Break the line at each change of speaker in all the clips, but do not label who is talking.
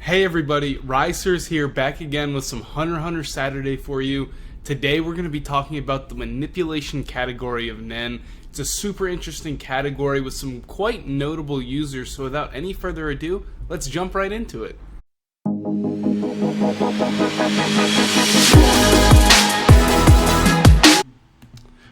Hey everybody, Risers here, back again with some Hunter x Hunter Saturday for you. Today we're going to be talking about the manipulation category of Nen. It's a super interesting category with some quite notable users, so without any further ado, let's jump right into it.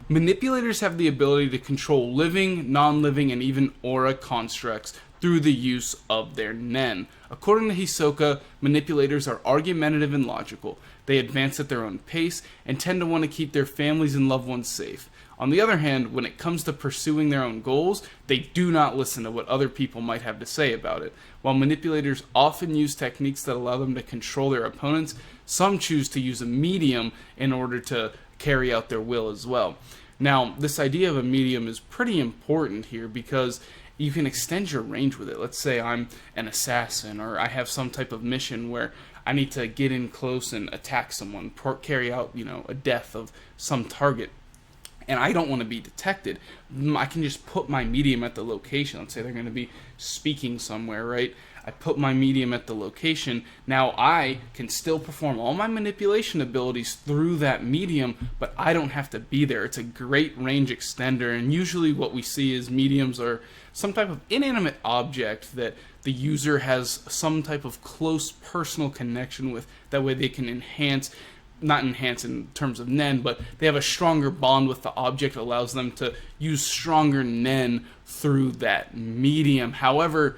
Manipulators have the ability to control living, non-living, and even aura constructs through the use of their Nen. According to Hisoka, manipulators are argumentative and logical. They advance at their own pace and tend to want to keep their families and loved ones safe. On the other hand, when it comes to pursuing their own goals, they do not listen to what other people might have to say about it. While manipulators often use techniques that allow them to control their opponents, some choose to use a medium in order to carry out their will as well. Now, this idea of a medium is pretty important here because you can extend your range with it. Let's say I'm an assassin, or I have some type of mission where I need to get in close and attack someone, carry out, a death of some target, and I don't want to be detected. I can just put my medium at the location. Let's say they're going to be speaking somewhere, right? I put my medium at the location. Now I can still perform all my manipulation abilities through that medium, but I don't have to be there. It's a great range extender, and usually what we see is mediums are some type of inanimate object that the user has some type of close personal connection with. That way they can not enhance in terms of Nen, but they have a stronger bond with the object, allows them to use stronger Nen through that medium. However,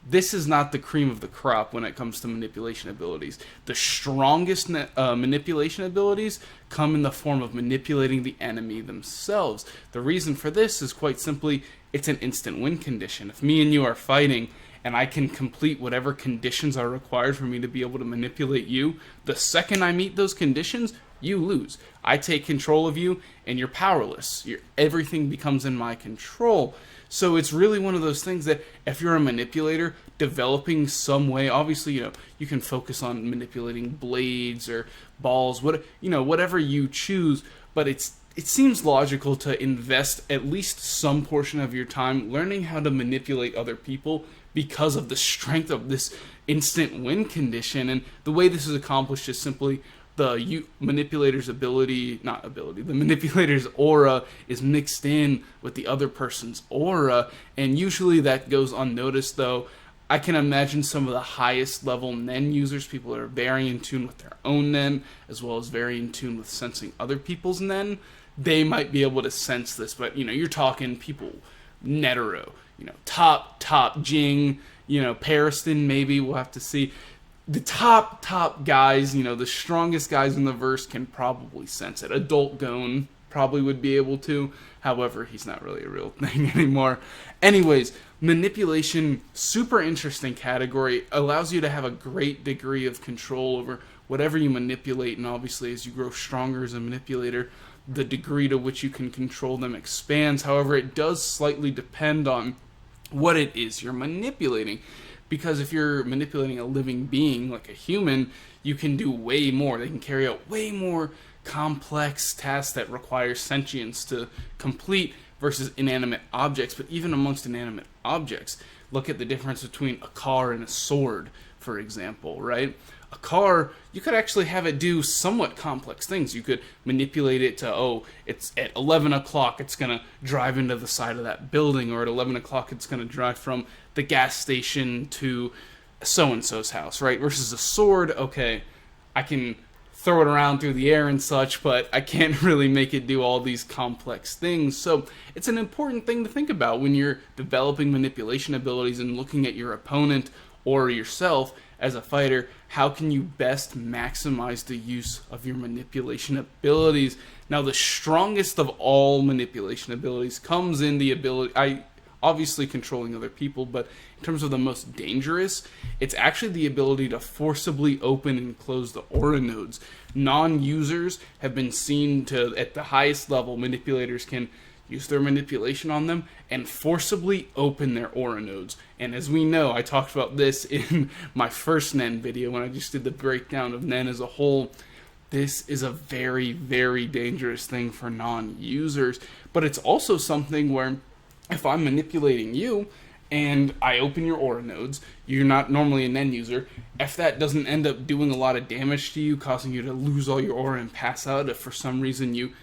this is not the cream of the crop when it comes to manipulation abilities. The strongest manipulation abilities come in the form of manipulating the enemy themselves. The reason for this is quite simply, it's an instant win condition. If me and you are fighting and I can complete whatever conditions are required for me to be able to manipulate you, the second I meet those conditions, you lose. I take control of you and you're powerless. Everything becomes in my control. So it's really one of those things that if you're a manipulator, developing some way, obviously, you can focus on manipulating blades or balls, whatever you choose, but it seems logical to invest at least some portion of your time learning how to manipulate other people because of the strength of this instant win condition. And the way this is accomplished is simply the manipulator's the manipulator's aura is mixed in with the other person's aura, and usually that goes unnoticed, though. I can imagine some of the highest level Nen users, people that are very in tune with their own Nen, as well as very in tune with sensing other people's Nen, they might be able to sense this, but you're talking people, Netero, top Jing, Pariston, maybe, we'll have to see. The top guys, the strongest guys in the verse can probably sense it. Adult Gon probably would be able to. However, he's not really a real thing anymore. Anyways, manipulation, super interesting category. Allows you to have a great degree of control over whatever you manipulate. And obviously, as you grow stronger as a manipulator, the degree to which you can control them expands. However, it does slightly depend on what it is you're manipulating. Because if you're manipulating a living being, like a human, you can do way more. They can carry out way more complex tasks that require sentience to complete versus inanimate objects. But even amongst inanimate objects, look at the difference between a car and a sword, for example, right? A car, you could actually have it do somewhat complex things. You could manipulate it to, it's at 11 o'clock, it's going to drive into the side of that building, or at 11 o'clock, it's going to drive from the gas station to so-and-so's house, right? Versus a sword, okay, I can throw it around through the air and such, but I can't really make it do all these complex things. So it's an important thing to think about when you're developing manipulation abilities and looking at your opponent or yourself as a fighter. How can you best maximize the use of your manipulation abilities? Now, the strongest of all manipulation abilities comes in the ability, obviously controlling other people, but in terms of the most dangerous, it's actually the ability to forcibly open and close the aura nodes. Non-users have been seen to, at the highest level, manipulators can use their manipulation on them and forcibly open their aura nodes. And as we know, I talked about this in my first Nen video when I just did the breakdown of Nen as a whole. This is a very, very dangerous thing for non-users, but it's also something where if I'm manipulating you and I open your aura nodes, you're not normally a Nen user, if that doesn't end up doing a lot of damage to you, causing you to lose all your aura and pass out, if for some reason you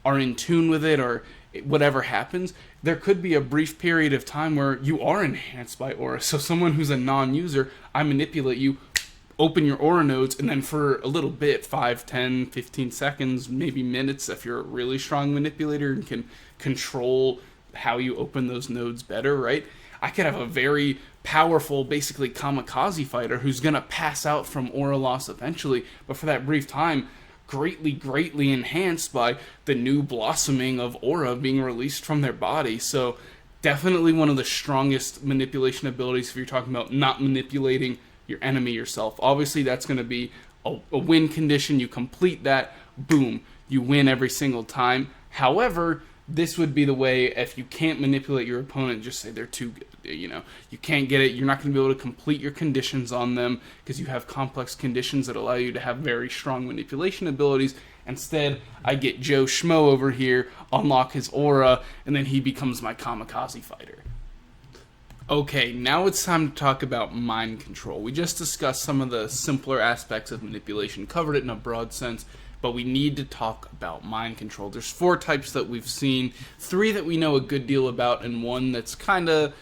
are in tune with it or whatever happens, there could be a brief period of time where you are enhanced by aura. So someone who's a non-user, I manipulate you, open your aura nodes, and then for a little bit, 5, 10, 15 seconds, maybe minutes, if you're a really strong manipulator and can control how you open those nodes better, right? I could have a very powerful, basically kamikaze fighter who's going to pass out from aura loss eventually, but for that brief time, greatly enhanced by the new blossoming of aura being released from their body. So definitely one of the strongest manipulation abilities if you're talking about not manipulating your enemy yourself. Obviously that's going to be a win condition. You complete that, boom, you win every single time. However, this would be the way if you can't manipulate your opponent, just say they're too good. You can't get it. You're not going to be able to complete your conditions on them because you have complex conditions that allow you to have very strong manipulation abilities. Instead, I get Joe Schmo over here, unlock his aura, and then he becomes my kamikaze fighter. Okay, now it's time to talk about mind control. We just discussed some of the simpler aspects of manipulation, covered it in a broad sense, but we need to talk about mind control. There's 4 types that we've seen, 3 that we know a good deal about, and 1 that's kind of,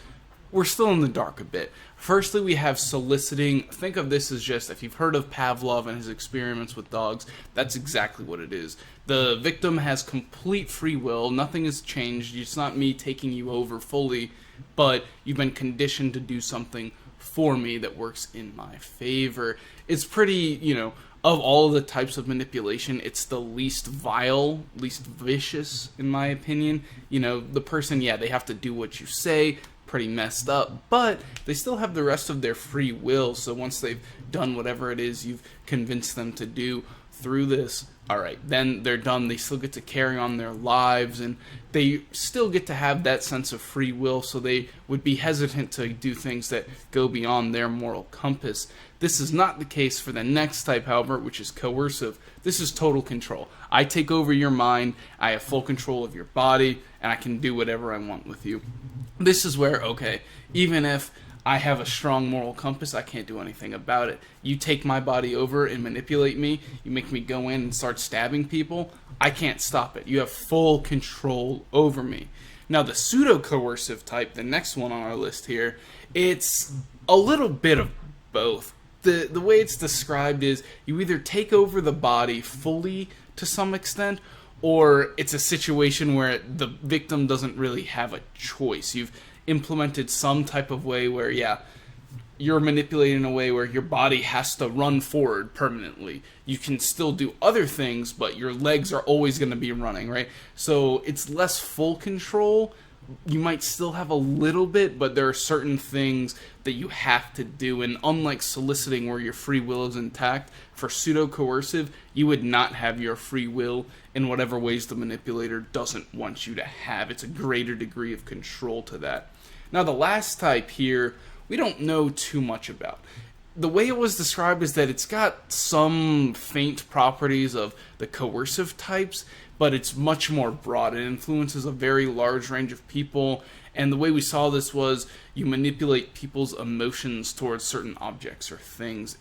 we're still in the dark a bit. Firstly, we have soliciting. Think of this as just, if you've heard of Pavlov and his experiments with dogs, that's exactly what it is. The victim has complete free will, nothing has changed, it's not me taking you over fully, but you've been conditioned to do something for me that works in my favor. It's pretty, of all of the types of manipulation, it's the least vile, least vicious, in my opinion. The person, they have to do what you say, pretty messed up, but they still have the rest of their free will, so once they've done whatever it is you've convinced them to do through this, alright, then they're done. They still get to carry on their lives, and they still get to have that sense of free will, so they would be hesitant to do things that go beyond their moral compass. This is not the case for the next type, however, which is coercive. This is total control. I take over your mind, I have full control of your body, and I can do whatever I want with you. This is where, okay, even if I have a strong moral compass, I can't do anything about it. You take my body over and manipulate me, you make me go in and start stabbing people, I can't stop it. You have full control over me. Now the pseudo-coercive type, the next one on our list here, it's a little bit of both. The way it's described is you either take over the body fully to some extent, or it's a situation where the victim doesn't really have a choice. You've implemented some type of way where, you're manipulating in a way where your body has to run forward permanently. You can still do other things, but your legs are always going to be running, right? So it's less full control. You might still have a little bit, but there are certain things that you have to do, and unlike soliciting where your free will is intact, for pseudo-coercive, you would not have your free will in whatever ways the manipulator doesn't want you to have. It's a greater degree of control to that. Now the last type here, we don't know too much about. The way it was described is that it's got some faint properties of the coercive types, but it's much more broad. It influences a very large range of people, and the way we saw this was you manipulate people's emotions towards certain objects or things.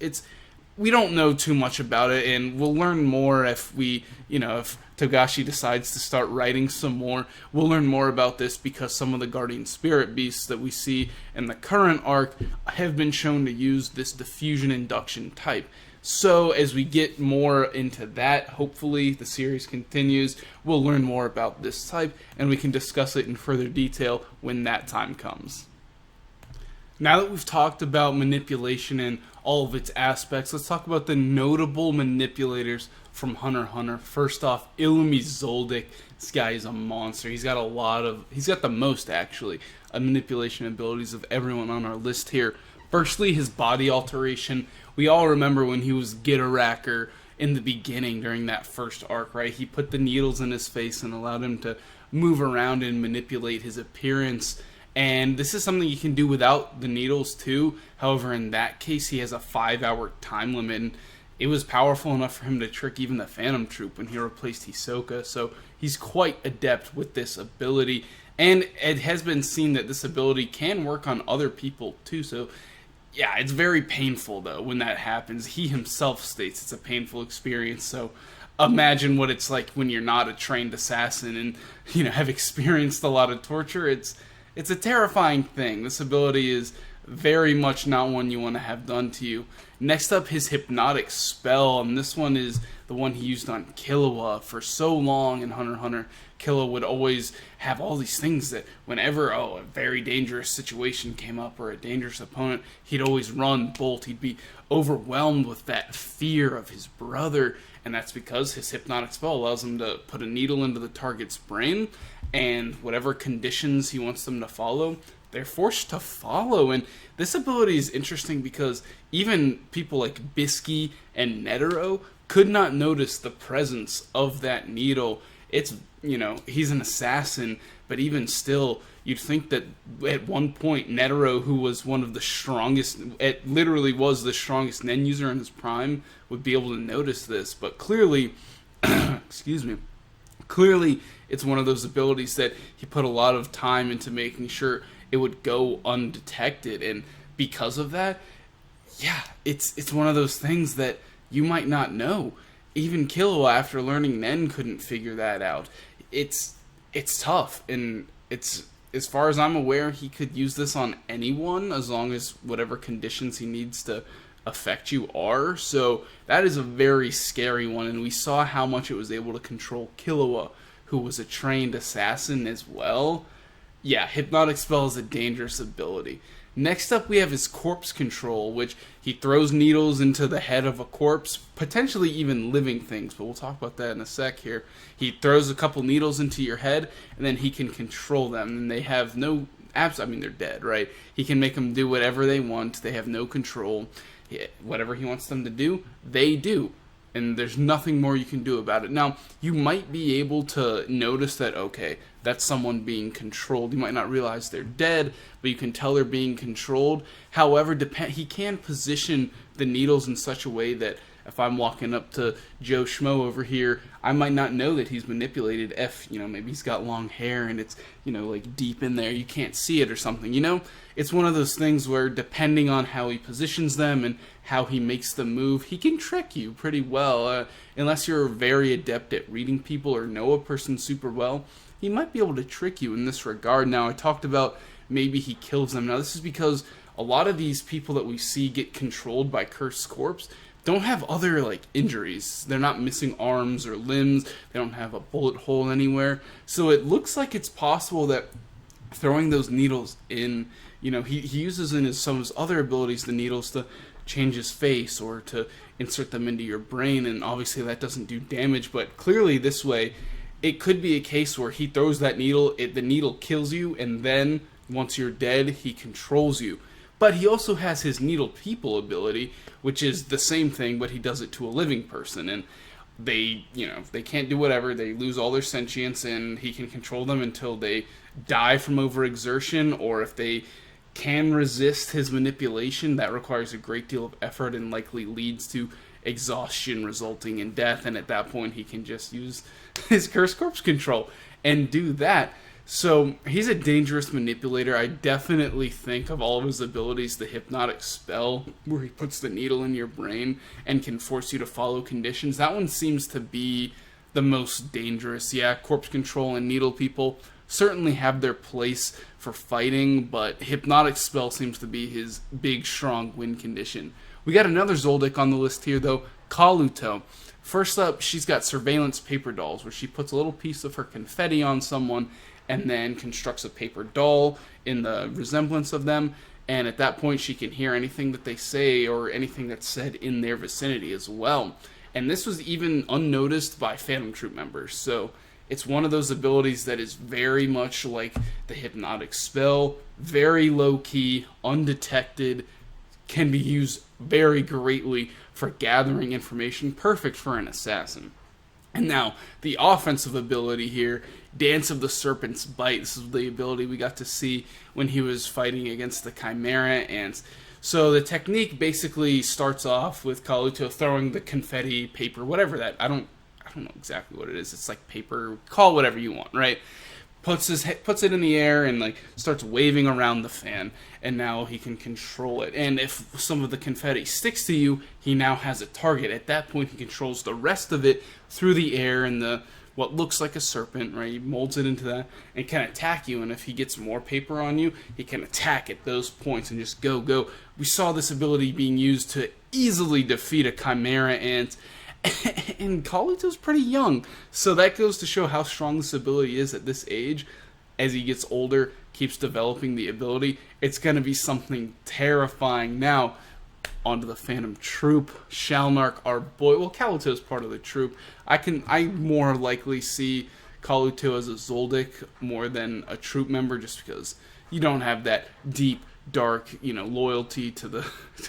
We don't know too much about it, and we'll learn more if if Togashi decides to start writing some more. We'll learn more about this because some of the guardian spirit beasts that we see in the current arc have been shown to use this diffusion induction type. So as we get more into that, hopefully the series continues, we'll learn more about this type, and we can discuss it in further detail when that time comes. Now that we've talked about manipulation and all of its aspects, let's talk about the notable manipulators from Hunter x Hunter. First off, Illumi Zoldyck. This guy is a monster. He's got the most actually, manipulation abilities of everyone on our list here. Firstly, his body alteration. We all remember when he was Gitaracker in the beginning during that first arc, right? He put the needles in his face and allowed him to move around and manipulate his appearance. And this is something you can do without the needles too. However, in that case, he has a 5-hour time limit. And it was powerful enough for him to trick even the Phantom Troop when he replaced Hisoka. So he's quite adept with this ability. And it has been seen that this ability can work on other people too. So Yeah, it's very painful though when that happens. He himself states it's a painful experience. So imagine what it's like when you're not a trained assassin and have experienced a lot of torture. It's a terrifying thing. This ability is very much not one you want to have done to you. Next up, his hypnotic spell, and this one is the one he used on Killua for so long in Hunter x Hunter. Killua would always have all these things that whenever a very dangerous situation came up or a dangerous opponent, he'd always run, bolt. He'd be overwhelmed with that fear of his brother, and that's because his hypnotic spell allows him to put a needle into the target's brain, and whatever conditions he wants them to follow, they're forced to follow. And this ability is interesting because even people like Bisky and Netero could not notice the presence of that needle. It's, he's an assassin, but even still, you'd think that at one point Netero, who was one of the strongest, it literally was the strongest Nen user in his prime, would be able to notice this. But clearly, excuse me, clearly it's one of those abilities that he put a lot of time into making sure it would go undetected, and because of that, yeah, it's one of those things that you might not know. Even Killua, after learning Nen, couldn't figure that out. It's tough, and it's, as far as I'm aware, he could use this on anyone as long as whatever conditions he needs to affect you are. So that is a very scary one, and we saw how much it was able to control Killua, who was a trained assassin as well. Yeah, Hypnotic Spell is a dangerous ability. Next up, we have his Corpse Control, which he throws needles into the head of a corpse, potentially even living things, but we'll talk about that in a sec here. He throws a couple needles into your head, and then he can control them, and they have no... they're dead, right? He can make them do whatever they want. They have no control. Whatever he wants them to do, they do. And there's nothing more you can do about it. Now, you might be able to notice that, okay, that's someone being controlled. You might not realize they're dead, but you can tell they're being controlled. However, he can position the needles in such a way that if I'm walking up to Joe Schmo over here, I might not know that he's manipulated. Maybe he's got long hair and it's, like deep in there. You can't see it or something, It's one of those things where depending on how he positions them and how he makes them move, he can trick you pretty well. Unless you're very adept at reading people or know a person super well, he might be able to trick you in this regard. Now, I talked about maybe he kills them. Now, this is because a lot of these people that we see get controlled by Cursed Corpse don't have other, injuries. They're not missing arms or limbs. They don't have a bullet hole anywhere. So it looks like it's possible that throwing those needles in, he uses in some of his other abilities the needles to change his face or to insert them into your brain, and obviously that doesn't do damage, but clearly this way, it could be a case where he throws that needle, the needle kills you, and then, once you're dead, he controls you. But he also has his Needle People ability, which is the same thing, but he does it to a living person. And they, they can't do whatever. They lose all their sentience, and he can control them until they die from overexertion, or if they can resist his manipulation, that requires a great deal of effort and likely leads to exhaustion resulting in death. And at that point, he can just use his Cursed Corpse Control and do that. So he's a dangerous manipulator. I definitely think of all of his abilities, the Hypnotic Spell, where he puts the needle in your brain and can force you to follow conditions. That one seems to be the most dangerous. Yeah, Corpse Control and Needle People certainly have their place for fighting, but Hypnotic Spell seems to be his big, strong win condition. We got another Zoldyck on the list here, though, Kaluto. First up, she's got Surveillance Paper Dolls, where she puts a little piece of her confetti on someone and then constructs a paper doll in the resemblance of them, and at that point she can hear anything that they say or anything that's said in their vicinity as well. And this was even unnoticed by Phantom Troop members, so it's one of those abilities that is very much like the Hypnotic Spell, very low-key, undetected, can be used very greatly for gathering information, perfect for an assassin. And now, the offensive ability here, Dance of the Serpent's Bite. This is the ability we got to see when he was fighting against the Chimera Ants. So the technique basically starts off with Kaluto throwing the confetti, paper, whatever that, I don't know exactly what it is. It's like paper, call it whatever you want, right? puts it in the air and like starts waving around the fan, and now he can control it. And if some of the confetti sticks to you, he now has a target. At that point, he controls the rest of it through the air and the what looks like a serpent, right? He molds it into that and can attack you. And if he gets more paper on you, he can attack at those points and just go. We saw this ability being used to easily defeat a Chimera Ant. And Kaluto's pretty young, so that goes to show how strong this ability is at this age. As he gets older, keeps developing the ability, it's going to be something terrifying. Now, onto the Phantom Troop. Shalnark, our boy. Well, Kaluto's part of the troop. I more likely see Kaluto as a Zoldyck more than a troop member, just because you don't have that deep, dark, loyalty to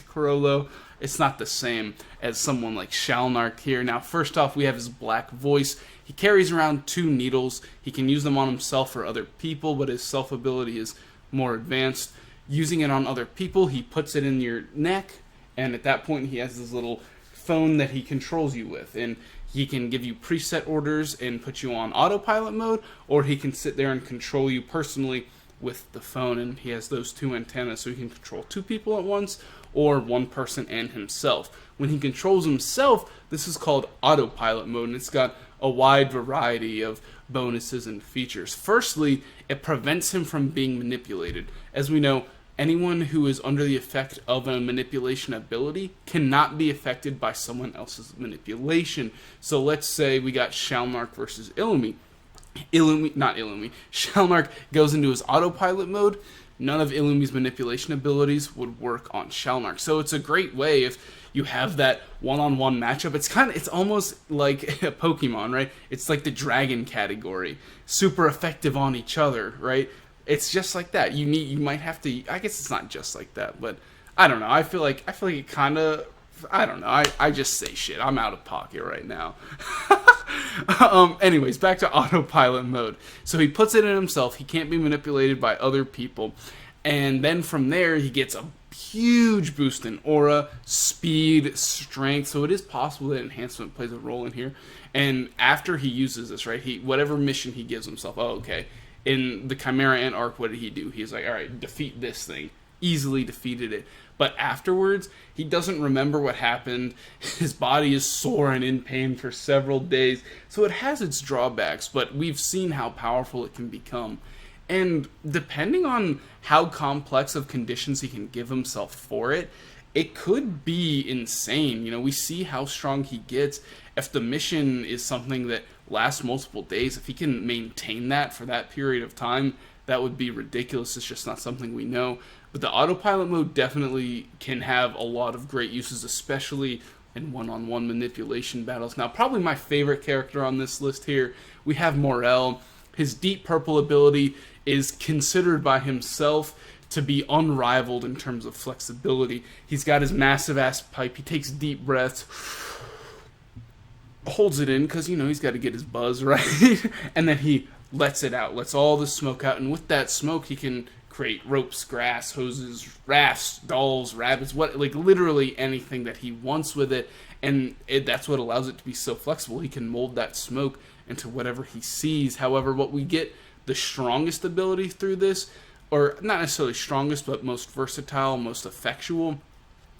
Corollo. It's not the same as someone like Shalnark here. Now, first off, we have his black voice. He carries around 2 needles. He can use them on himself or other people, but his self ability is more advanced. Using it on other people, he puts it in your neck, and at that point, he has this little phone that he controls you with, and he can give you preset orders and put you on autopilot mode, or he can sit there and control you personally with the phone, and he has those 2 antennas, so he can control 2 people at once, or 1 person and himself. When he controls himself, this is called autopilot mode, and it's got a wide variety of bonuses and features. Firstly, it prevents him from being manipulated. As we know, anyone who is under the effect of a manipulation ability cannot be affected by someone else's manipulation. So let's say we got Shalnark versus Illumi. Shalnark goes into his autopilot mode. None of Illumi's manipulation abilities would work on Shalnark. So it's a great way if you have that one-on-one matchup. It's almost like a Pokemon, right? It's like the dragon category. Super effective on each other, right? It's just like that. You might have to, I guess it's not just like that, but I don't know. I feel like it kind of, I don't know. I just say shit. I'm out of pocket right now. Anyways, back to autopilot mode. So he puts it in himself. He can't be manipulated by other people. And then from there, he gets a huge boost in aura, speed, strength. So it is possible that enhancement plays a role in here. And after he uses this, right, whatever mission he gives himself, in the Chimera Ant arc, what did he do? He's like, all right, defeat this thing. Easily defeated it. But afterwards, he doesn't remember what happened. His body is sore and in pain for several days. So it has its drawbacks, but we've seen how powerful it can become. And depending on how complex of conditions he can give himself for it, it could be insane. We see how strong he gets. If the mission is something that lasts multiple days, if he can maintain that for that period of time, that would be ridiculous. It's just not something we know. But the autopilot mode definitely can have a lot of great uses, especially in one-on-one manipulation battles. Now, probably my favorite character on this list here, we have Morel. His deep purple ability is considered by himself to be unrivaled in terms of flexibility. He's got his massive ass pipe. He takes deep breaths, holds it in because he's got to get his buzz right, and then he lets it out, lets all the smoke out, and with that smoke he can create ropes, grass, hoses, rafts, dolls, rabbits, literally anything that he wants with it. And that's what allows it to be so flexible. He can mold that smoke into whatever he sees. However, what we get the strongest ability through this, or not necessarily strongest, but most versatile, most effectual,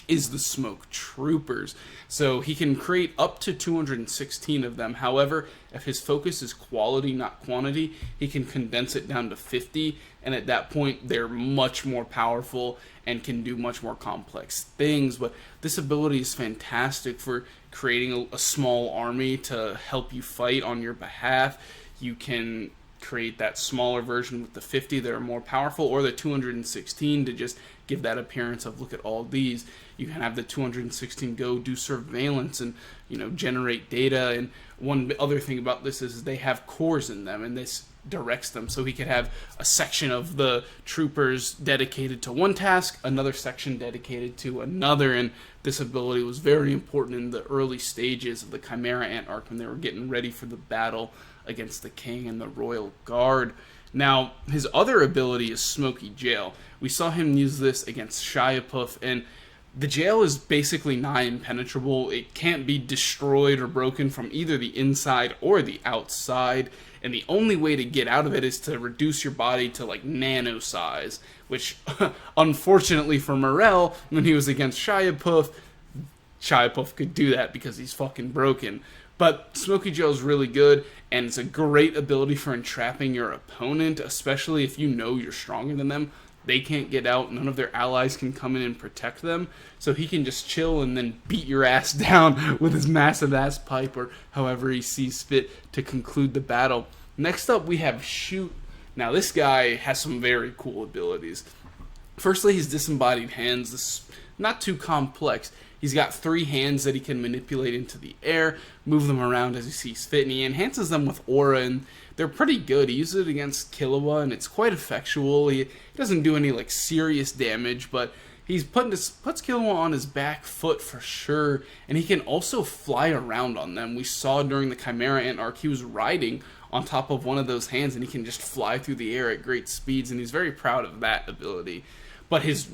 is the Smoke Troopers. So he can create up to 216 of them. However, if his focus is quality, not quantity, he can condense it down to 50, and at that point, they're much more powerful and can do much more complex things. But this ability is fantastic for creating a small army to help you fight on your behalf. You can create that smaller version with the 50 that are more powerful, or the 216 to just give that appearance of, look at all these. You can have the 216 go do surveillance and generate data. And one other thing about this is they have cores in them, and this directs them. So he could have a section of the troopers dedicated to one task, another section dedicated to another. And this ability was very important in the early stages of the Chimera Ant arc when they were getting ready for the battle against the king and the royal guard. Now, his other ability is Smoky Jail. We saw him use this against Shiapuff, and The jail is basically nigh impenetrable. It can't be destroyed or broken from either the inside or the outside, and the only way to get out of it is to reduce your body to like nano size, which unfortunately for Morel, when he was against Shiapuff could do that because he's fucking broken. But Smoky Joe is really good, and it's a great ability for entrapping your opponent, especially if you know you're stronger than them. They can't get out, none of their allies can come in and protect them, so he can just chill and then beat your ass down with his massive ass pipe, or however he sees fit to conclude the battle. Next up we have Shoot. Now this guy has some very cool abilities. Firstly, his disembodied hands. This is not too complex. He's got 3 hands that he can manipulate into the air, move them around as he sees fit, and he enhances them with aura, and they're pretty good. He uses it against Killua, and it's quite effectual. He doesn't do any like serious damage, but he's puts Killua on his back foot for sure, and he can also fly around on them. We saw during the Chimera Ant arc, he was riding on top of one of those hands, and he can just fly through the air at great speeds, and he's very proud of that ability. But his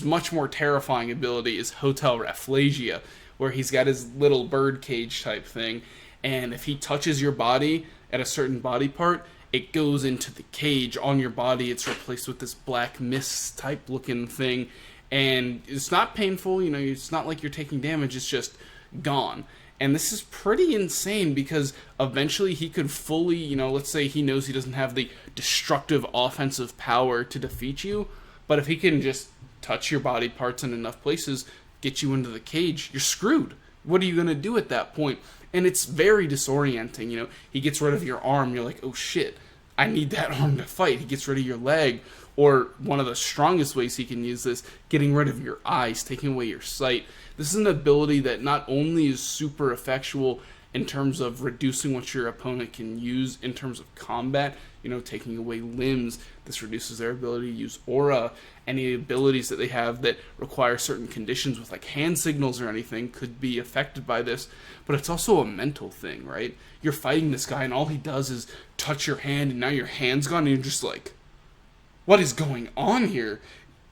much more terrifying ability is Hotel Rafflesia, where he's got his little bird cage type thing, and if he touches your body at a certain body part, it goes into the cage on your body. It's replaced with this black mist type looking thing, and it's not painful, you know, it's not like you're taking damage, it's just gone. And this is pretty insane because eventually he could fully, you know, let's say he knows he doesn't have the destructive offensive power to defeat you, but if he can just touch your body parts in enough places, get you into the cage, you're screwed. What are you going to do at that point? And it's very disorienting, you know. He gets rid of your arm, you're like, oh shit, I need that arm to fight. He gets rid of your leg, or one of the strongest ways he can use this, getting rid of your eyes, taking away your sight. This is an ability that not only is super effectual in terms of reducing what your opponent can use in terms of combat, you know, taking away limbs. This reduces their ability to use aura. Any abilities that they have that require certain conditions with like hand signals or anything could be affected by this. But it's also a mental thing, right? You're fighting this guy and all he does is touch your hand, and now your hand's gone and you're just like, what is going on here?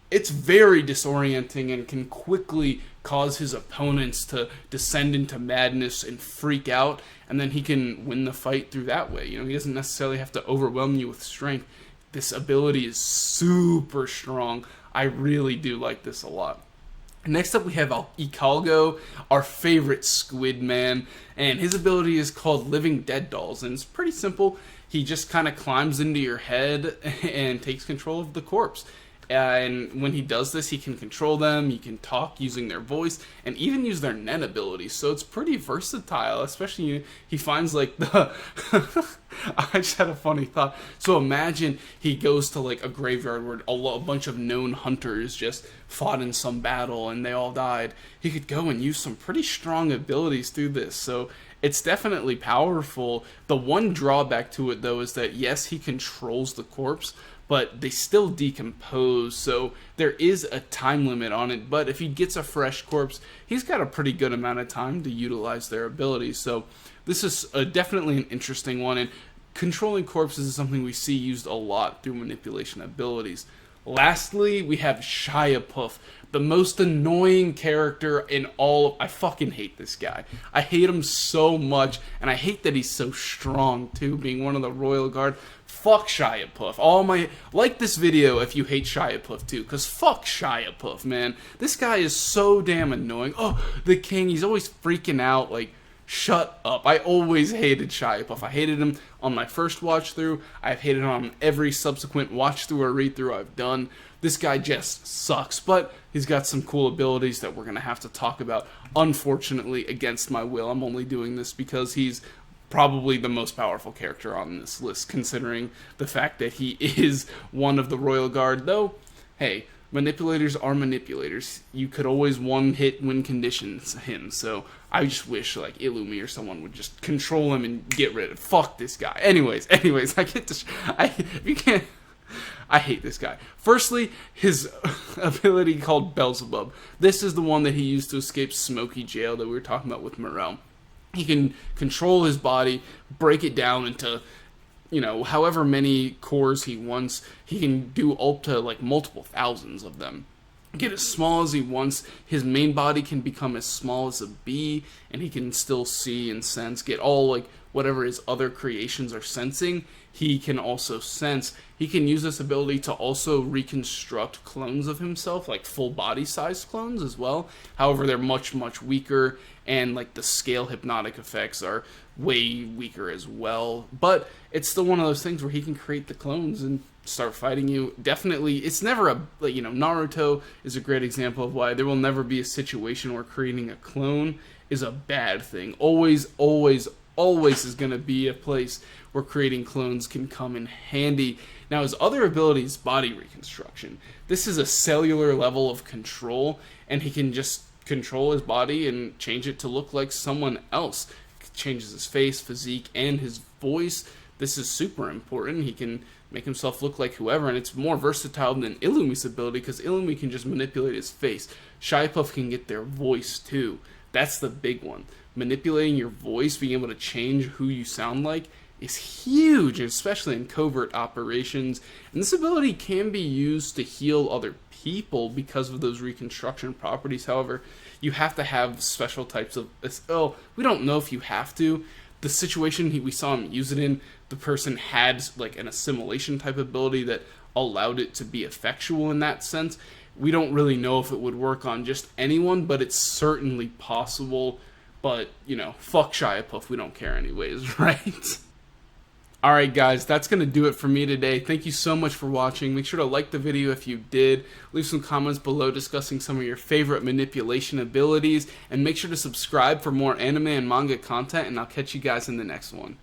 It's very disorienting and can quickly cause his opponents to descend into madness and freak out, and then he can win the fight through that way. You know, he doesn't necessarily have to overwhelm you with strength. This ability is super strong. I really do like this a lot. Next up we have Icalgo, our favorite squid man, and his ability is called Living Dead Dolls, and it's pretty simple. He just kind of climbs into your head and takes control of the corpse. And when he does this, he can control them, he can talk using their voice, and even use their Nen abilities. So it's pretty versatile, especially he finds like the... I just had a funny thought. So imagine he goes to like a graveyard where a bunch of known hunters just fought in some battle and they all died. He could go and use some pretty strong abilities through this. So it's definitely powerful. The one drawback to it though is that yes, he controls the corpse, but they still decompose, so there is a time limit on it. But if he gets a fresh corpse, he's got a pretty good amount of time to utilize their abilities. So this is definitely an interesting one, and controlling corpses is something we see used a lot through manipulation abilities. Lastly, we have Shiapuff, the most annoying character in all. I fucking hate this guy. I hate him so much, and I hate that he's so strong too, being one of the Royal Guard. Fuck Shiapuff. Like this video if you hate Shiapuff too, because fuck Shiapuff, man. This guy is so damn annoying. Oh, the king, he's always freaking out, like, shut up. I always hated Shiapuff. I hated him on my first watch through. I've hated him on every subsequent watch through or read through I've done. This guy just sucks, but he's got some cool abilities that we're going to have to talk about. Unfortunately, against my will, I'm only doing this because he's probably the most powerful character on this list, considering the fact that he is one of the Royal Guard. Though, hey, manipulators are manipulators. You could always one-hit win conditions him, so I just wish, like, Illumi or someone would just control him and get rid of. Fuck this guy. Anyways, I get this. I hate this guy. Firstly, his ability called Beelzebub. This is the one that he used to escape Smoky Jail that we were talking about with Morel. He can control his body, break it down into, you know, however many cores he wants. He can do up to, like, multiple thousands of them. get as small as he wants. His main body can become as small as a bee, and he can still see and sense, get all like whatever his other creations are sensing, he can also sense. He can use this ability to also reconstruct clones of himself, like full body size clones as well. However, they're much, much weaker, and like the scale hypnotic effects are way weaker as well. But it's still one of those things where he can create the clones and start fighting you. Definitely, it's never a, like, you know, Naruto is a great example of why there will never be a situation where creating a clone is a bad thing. Always, always, always is going to be a place where creating clones can come in handy. Now, his other ability is body reconstruction. This is a cellular level of control, and he can just control his body and change it to look like someone else. Changes his face, physique, and his voice. This is super important. He can make himself look like whoever, and it's more versatile than Illumi's ability, because Illumi can just manipulate his face. Shiapuff can get their voice too. That's the big one. Manipulating your voice, being able to change who you sound like, is huge, especially in covert operations. And this ability can be used to heal other people because of those reconstruction properties. However, you have to have special types of... Oh, we don't know if you have to. The situation we saw him use it in, the person had like an assimilation type ability that allowed it to be effectual in that sense. We don't really know if it would work on just anyone, but it's certainly possible. But, you know, fuck Shiapuff, we don't care anyways, right? Alright guys, that's going to do it for me today. Thank you so much for watching. Make sure to like the video if you did. Leave some comments below discussing some of your favorite manipulation abilities. And make sure to subscribe for more anime and manga content, and I'll catch you guys in the next one.